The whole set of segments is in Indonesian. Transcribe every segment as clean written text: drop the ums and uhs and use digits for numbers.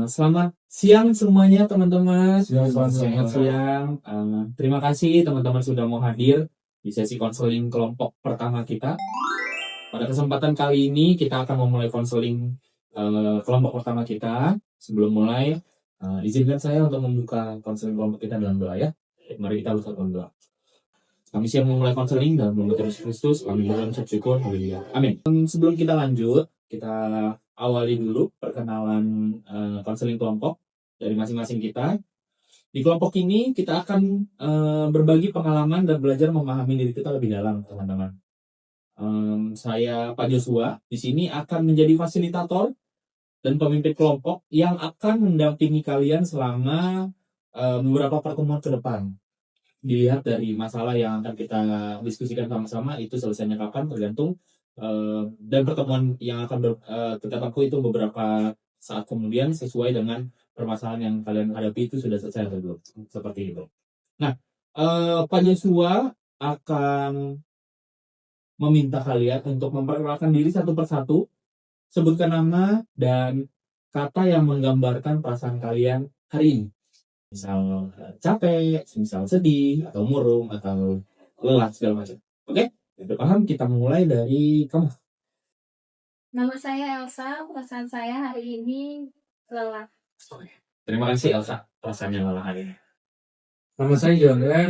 Selamat siang semuanya teman-teman. Selamat Selamat siang. Terima kasih teman-teman sudah mau hadir di sesi konseling kelompok pertama kita. Pada kesempatan kali ini kita akan memulai konseling kelompok pertama kita. Sebelum mulai, izinkan saya untuk membuka konseling kelompok kita dalam doa ya. Mari kita bersatu doa. Kami siap memulai konseling dalam nama Tuhan Yesus Kristus. Kami mengucap syukur. Haleluya. Amin. Sebelum kita lanjut, kita awali dulu perkenalan konseling kelompok dari masing-masing kita. Di kelompok ini kita akan berbagi pengalaman dan belajar memahami diri kita lebih dalam, teman-teman. Saya Pak Joshua di sini akan menjadi fasilitator dan pemimpin kelompok yang akan mendampingi kalian selama beberapa pertemuan ke depan. Dilihat dari masalah yang akan kita diskusikan sama-sama itu selesainya kapan tergantung dan pertemuan yang akan kita tempuh itu beberapa saat kemudian sesuai dengan permasalahan yang kalian hadapi itu sudah selesai atau belum, seperti itu. Nah, Pak Joshua akan meminta kalian untuk memperkenalkan diri satu persatu, sebutkan nama dan kata yang menggambarkan perasaan kalian hari ini. Misal capek, misal sedih, atau murung, atau lelah segala macam. Oke? Udah paham? Kita mulai dari kamu. Nama saya Elsa, perasaan saya hari ini lelah. Terima kasih Elsa, perasaannya lelah hari ini. Nama saya Jordan.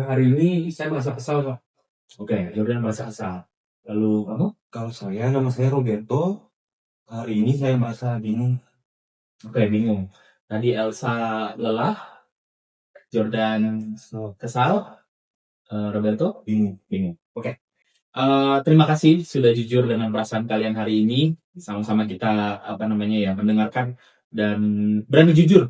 Hari ini saya merasa kesal, Pak. Oke, Jordan merasa kesal. Lalu kamu? Kalau saya, nama saya Roberto. Hari ini saya merasa bingung. Oke, bingung. Tadi Elsa lelah, Jordan kesal, Roberto bingung. Oke. Terima kasih sudah jujur dengan perasaan kalian hari ini. Sama-sama kita mendengarkan dan berani jujur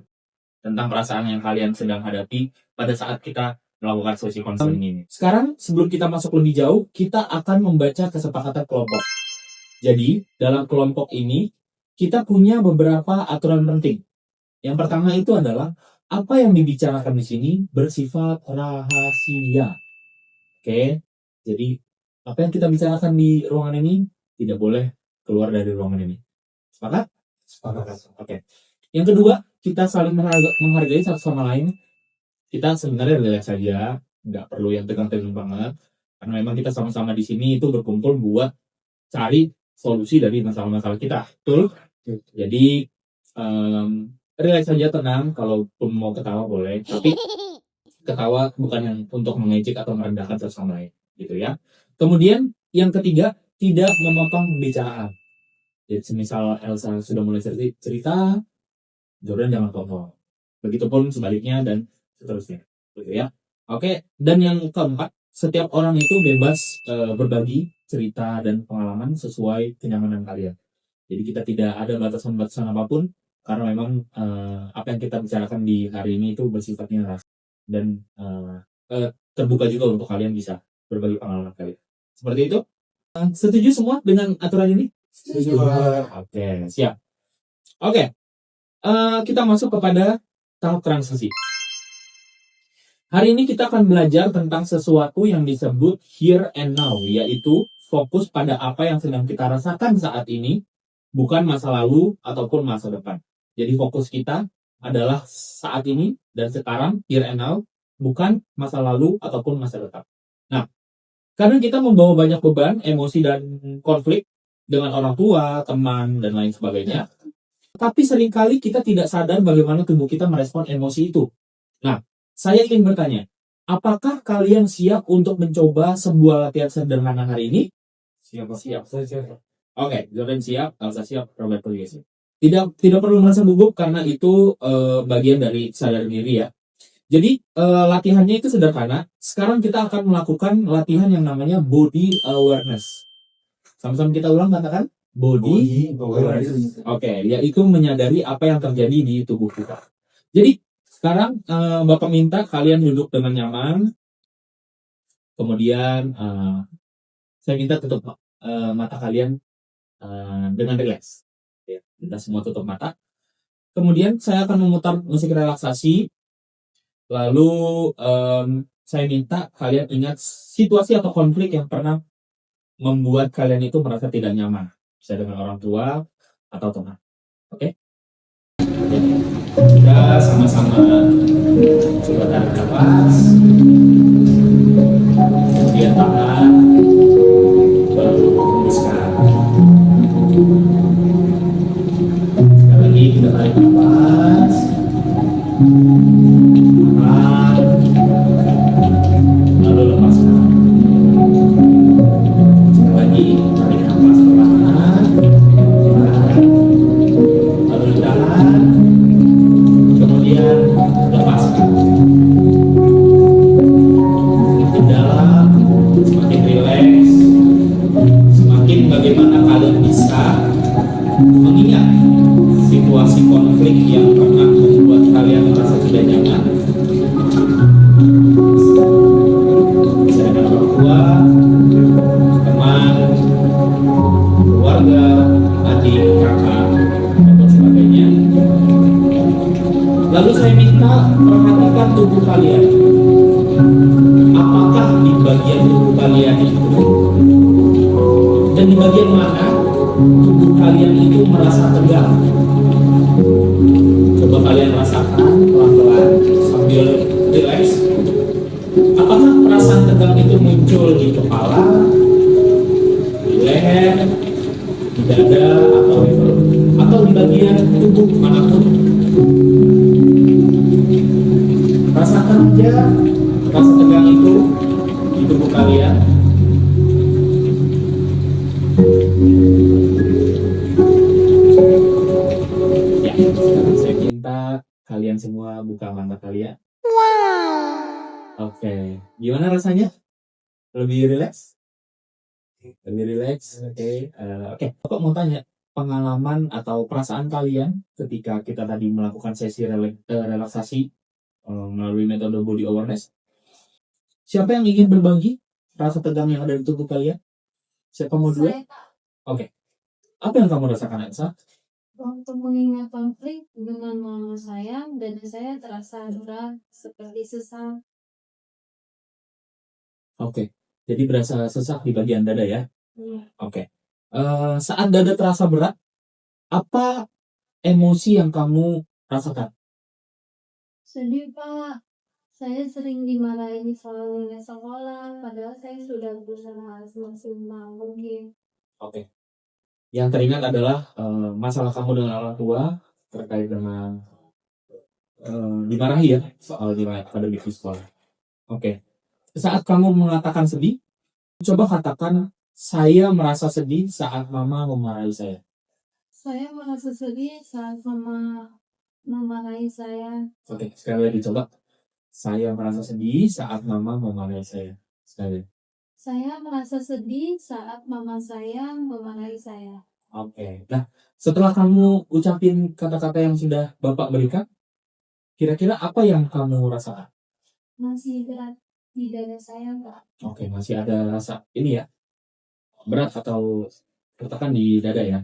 tentang perasaan yang kalian sedang hadapi pada saat kita melakukan sesi konseling ini. Sekarang sebelum kita masuk lebih jauh, kita akan membaca kesepakatan kelompok. Jadi, dalam kelompok ini kita punya beberapa aturan penting. Yang pertama itu adalah apa yang dibicarakan di sini bersifat rahasia. Oke. Jadi apa yang kita bicarakan di ruangan ini tidak boleh keluar dari ruangan ini. Sepakat? Sepakat. Oke. Yang kedua, kita saling menghargai satu sama lain. Kita sebenarnya relax saja, nggak perlu yang tegang-tegang banget. Karena memang kita sama-sama di sini itu berkumpul buat cari solusi dari masalah-masalah kita. Betul? Jadi relax saja, tenang. Kalaupun mau ketawa boleh, tapi ketawa bukan yang untuk mengejek atau merendahkan satu sama lain, gitu ya. Kemudian yang ketiga, tidak memotong pembicaraan. Jadi semisal Elsa sudah mulai cerita, Jordan jangan potong. Begitupun sebaliknya dan seterusnya, gitu ya. Oke, dan yang keempat, setiap orang itu bebas berbagi cerita dan pengalaman sesuai kenyamanan kalian. Jadi kita tidak ada batasan-batasan apapun karena memang apa yang kita bicarakan di hari ini itu bersifatnya rahasia dan terbuka juga untuk kalian bisa berbagi pengalaman kalian. Seperti itu. Setuju semua dengan aturan ini? Setuju. Oke, siap. Oke, kita masuk kepada tahap transisi. Hari ini kita akan belajar tentang sesuatu yang disebut here and now, yaitu fokus pada apa yang sedang kita rasakan saat ini, bukan masa lalu ataupun masa depan. Jadi fokus kita adalah saat ini dan sekarang, here and now, bukan masa lalu ataupun masa depan. Nah, karena kita membawa banyak beban, emosi, dan konflik dengan orang tua, teman, dan lain sebagainya, tapi seringkali kita tidak sadar bagaimana tubuh kita merespon emosi itu. Nah, saya ingin bertanya, apakah kalian siap untuk mencoba sebuah latihan sederhana hari ini? Siap. Oke, Jordan siap, Elsa siap, Roberto juga siap. Tidak perlu merasa gugup karena itu bagian dari sadar diri ya. Jadi latihannya itu sederhana. Sekarang kita akan melakukan latihan yang namanya body awareness. Sama-sama kita ulang, katakan body awareness. Oke, yaitu menyadari apa yang terjadi di tubuh kita. Jadi sekarang Bapak minta kalian duduk dengan nyaman. Kemudian saya minta tutup mata kalian dengan rileks. Ya, kita semua tutup mata. Kemudian saya akan memutar musik relaksasi. Lalu saya minta kalian ingat situasi atau konflik yang pernah membuat kalian itu merasa tidak nyaman. Bisa dengan orang tua atau teman. Oke? Kita sama-sama coba tarik nafas, kemudian tahan, baru hembuskan. Sekali lagi kita tarik nafas, tahan, lalu lepaskan. Sekali lagi tarik nafas perlahan, tahan, lalu ditahan, kemudian lepaskan. Semakin dalam, semakin rileks, semakin bagaimana kalian bisa mengingat situasi konflik yang pernah membuat kalian merasa tidak nyaman. Bisa dengan orang tua, teman, keluarga, adik, kakak, dan sebagainya. Lalu saya minta perhatikan tubuh kalian. Apakah di bagian tubuh kalian itu dan di bagian mana tubuh kalian itu merasa tegang? Coba kalian rasakan pelan-pelan sambil relax. Apakah perasaan tegang itu muncul di kepala, di leher, di dada, atau di perut, atau di bagian tubuh manapun? Rasakan aja rasa tegang itu di tubuh kalian. Ya, sekarang saya minta kalian semua buka mata kalian. Oke, gimana rasanya? Lebih rileks? Lebih rileks, oke. Oke, Bapak mau tanya, pengalaman atau perasaan kalian ketika kita tadi melakukan sesi relaksasi melalui metode body awareness. Siapa yang ingin berbagi rasa tegang yang ada di tubuh kalian? Siapa mau dulu? Saya Oke. Apa yang kamu rasakan, Elsa? waktu mengingat konflik dengan mama saya, dada saya terasa berat seperti sesal. Oke. Jadi berasa sesak di bagian dada ya? Iya. Oke. Saat dada terasa berat, apa emosi yang kamu rasakan? Sedih Pak, saya sering dimarahin soal nilai sekolah, padahal saya sudah berusaha semaksimal mungkin. Oke. Yang teringat adalah masalah kamu dengan orang tua terkait dengan dimarahi ya soal nilai akademik di sekolah. Oke. Saat kamu mengatakan sedih, coba katakan saya merasa sedih saat mama memarahi saya. Saya merasa sedih saat mama memarahi saya. Oke, sekali lagi coba. Saya merasa sedih saat mama memarahi saya. Sekali. Saya merasa sedih saat mama saya memarahi saya. Oke. Nah, setelah kamu ucapin kata-kata yang sudah Bapak berikan, kira-kira apa yang kamu rasakan? Masih berat di dada saya, Pak. Oke, masih ada rasa ini ya, berat atau tertekan di dada ya.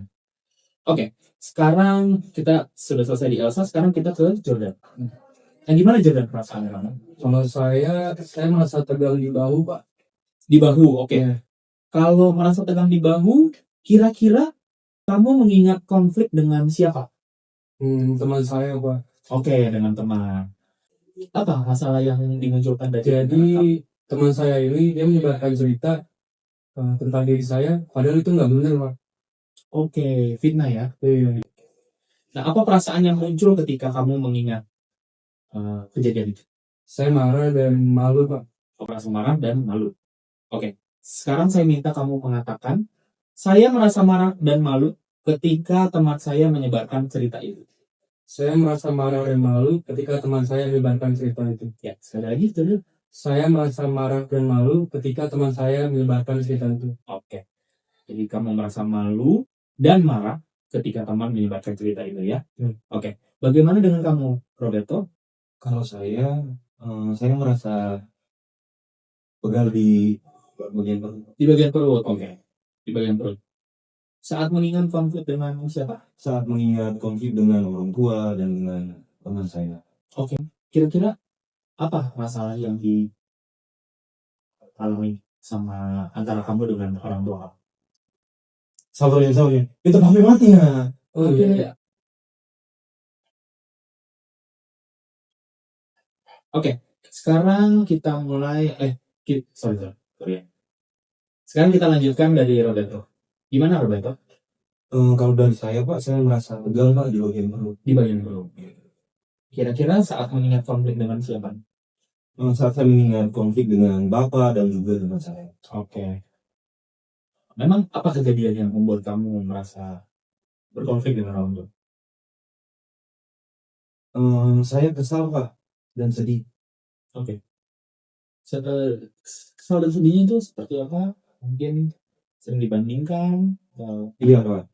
Oke, sekarang kita sudah selesai di Elsa, sekarang kita ke Jordan. Yang gimana Jordan perasaannya kamu? Kalau saya merasa tegang di bahu, Pak. Di bahu, oke. Iya. Kalau merasa tegang di bahu, kira-kira kamu mengingat konflik dengan siapa? Teman saya, Pak. Oke, dengan teman. Apa masalah yang dimunculkan dari Jadi teman saya ini dia menyebarkan cerita tentang diri saya, padahal itu nggak benar, Pak. Oke, fitnah ya. Iya. Nah, apa perasaan yang muncul ketika kamu mengingat kejadian itu? Saya marah dan malu, Pak. Merasa marah dan malu. Oke, sekarang saya minta kamu mengatakan, saya merasa marah dan malu ketika teman saya menyebarkan cerita itu. Saya merasa marah dan malu ketika teman saya menyebarkan cerita itu. Ya, sekali lagi dulu. Saya merasa marah dan malu ketika teman saya menyebarkan cerita itu. Oke, jadi kamu merasa malu dan marah ketika teman menyebarkan cerita itu ya. Oke, bagaimana dengan kamu, Roberto? Kalau saya merasa pegal di bagian perut. Di bagian perut. Oke, di bagian perut. Saat mengingat konflik dengan siapa? Saat mengingat konflik dengan orang tua dan dengan teman saya. Oke, kira-kira apa masalah yang dialami sama antara kamu dengan orang tua? Sabarin. Itu HP mati ya. Oh Oke. iya. Sekarang kita mulai sorry ya. Sekarang kita lanjutkan dari Roberto. Gimana Roberto? Kalau dari saya Pak, saya merasa tegang Pak di bagian perut. Di bagian perut. Kira-kira saat mengingat konflik dengan siapa? Saat saya mengingat konflik dengan Bapak dan juga dengan saya. Oke. Memang apa kejadian yang membuat kamu merasa berkonflik dengan orang tua? Saya kesal Pak dan sedih. Oke. Kesal dan sedihnya itu seperti apa? Mungkin sering dibandingkan atau Iya Pak.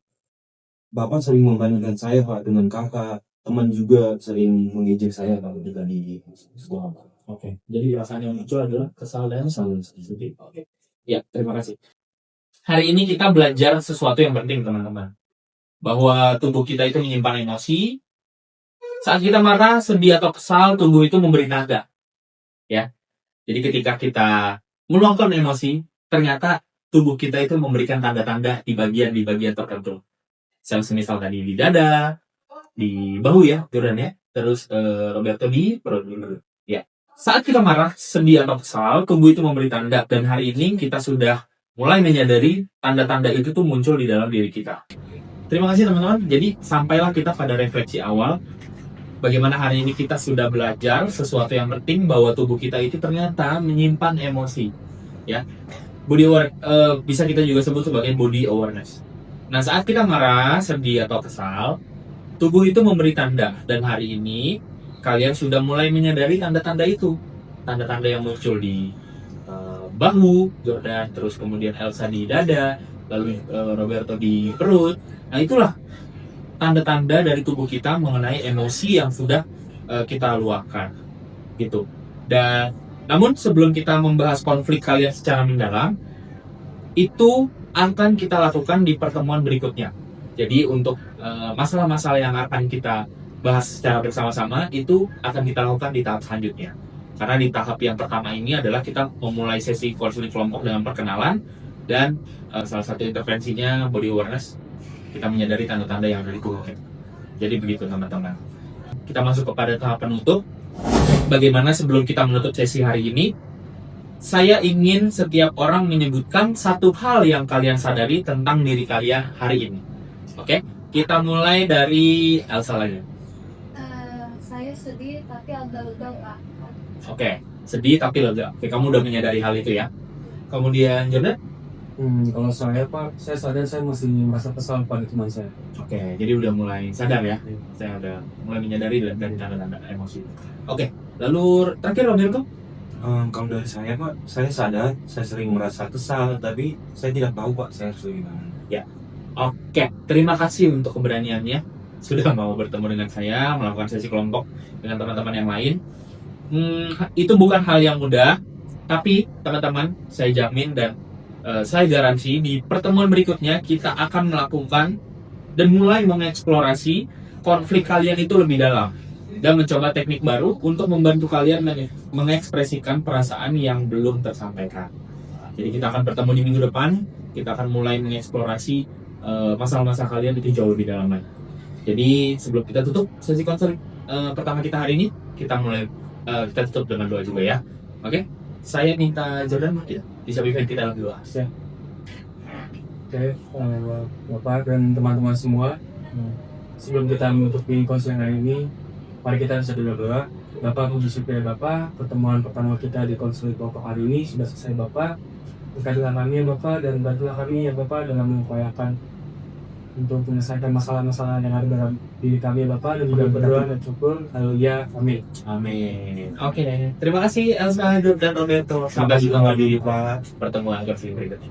Bapak sering membandingkan saya Pak dengan kakak. Teman juga sering mengejek saya Pak ketika di sekolah Pak. Oke. Jadi perasaan yang muncul adalah kesal dan sedih. Oke. Ya, terima kasih. Hari ini kita belajar sesuatu yang penting teman-teman. Bahwa tubuh kita itu menyimpan emosi. Saat kita marah, sedih atau kesal, tubuh itu memberi tanda. Ya. Jadi ketika kita meluangkan emosi, ternyata tubuh kita itu memberikan tanda-tanda di bagian tertentu. Semisal tadi di dada, di bahu ya, Jordan ya. Terus Roberto di perut dulu. Ya. Saat kita marah, sedih atau kesal, tubuh itu memberi tanda. Dan hari ini kita sudah mulai menyadari tanda-tanda itu tuh muncul di dalam diri kita. Terima kasih teman-teman. Jadi sampailah kita pada refleksi awal. Bagaimana hari ini kita sudah belajar sesuatu yang penting bahwa tubuh kita itu ternyata menyimpan emosi. Ya. Bisa kita juga sebut sebagai body awareness. Nah, saat kita marah, sedih atau kesal, tubuh itu memberi tanda. Dan hari ini kalian sudah mulai menyadari tanda-tanda itu. Tanda-tanda yang muncul di bahu, Jordan, terus kemudian Elsa di dada, lalu Roberto di perut. Nah, itulah tanda-tanda dari tubuh kita mengenai emosi yang sudah kita luahkan, gitu. Dan namun sebelum kita membahas konflik kalian secara mendalam, itu akan kita lakukan di pertemuan berikutnya. Jadi untuk masalah-masalah yang akan kita bahas secara bersama-sama itu akan kita lakukan di tahap selanjutnya. Karena di tahap yang pertama ini adalah kita memulai sesi konseling kelompok dengan perkenalan dan salah satu intervensinya body awareness. Kita menyadari tanda-tanda yang ada di tubuh kita. Jadi begitu teman-teman. Kita masuk kepada tahap penutup. Bagaimana sebelum kita menutup sesi hari ini, saya ingin setiap orang menyebutkan satu hal yang kalian sadari tentang diri kalian hari ini. Oke? Kita mulai dari Elsa lagi. Saya sedih tapi agak lega Pak. Oke, sedih tapi lega. Oke, kamu udah menyadari hal itu ya. Kemudian Jordan? Kalau saya Pak, saya sadar saya masih merasa kesal pada teman saya. Oke, jadi udah mulai sadar ya. Saya udah mulai menyadari dan tanda-tanda emosi. Oke, lalu terakhir Roberto? Kalau dari saya Pak, saya sadar saya sering merasa kesal, tapi saya tidak tahu Pak saya harus bagaimana. Oke, terima kasih untuk keberaniannya sudah mau bertemu dengan saya, melakukan sesi kelompok dengan teman-teman yang lain. Itu bukan hal yang mudah, tapi teman-teman, saya jamin dan saya garansi di pertemuan berikutnya kita akan melakukan dan mulai mengeksplorasi konflik kalian itu lebih dalam dan mencoba teknik baru untuk membantu kalian mengekspresikan perasaan yang belum tersampaikan. Jadi kita akan bertemu di minggu depan, kita akan mulai mengeksplorasi masalah-masalah kalian itu jauh lebih dalam lagi. Jadi sebelum kita tutup sesi konseling pertama kita hari ini, kita tutup dengan doa juga ya. Oke? Saya minta Jordan bisa pimpin kita dalam doa. Oke, Bapak dan teman-teman semua, sebelum kita menutupi konseling hari ini, mari kita berdoa. Bapak, puji syukur Bapak, pertemuan pertama kita di konseling kelompok hari ini sudah selesai Bapak. Berkatilah kami ya Bapak, dan bantulah kami ya Bapak dalam mengupayakan untuk menyelesaikan masalah-masalah yang ada dalam diri kami ya Bapak, dan juga berdoa dan syukur. Haleluya, amin. Amin. Oke, terima kasih Elsa dan Roberto. Sampai jumpa di pertemuan berikutnya.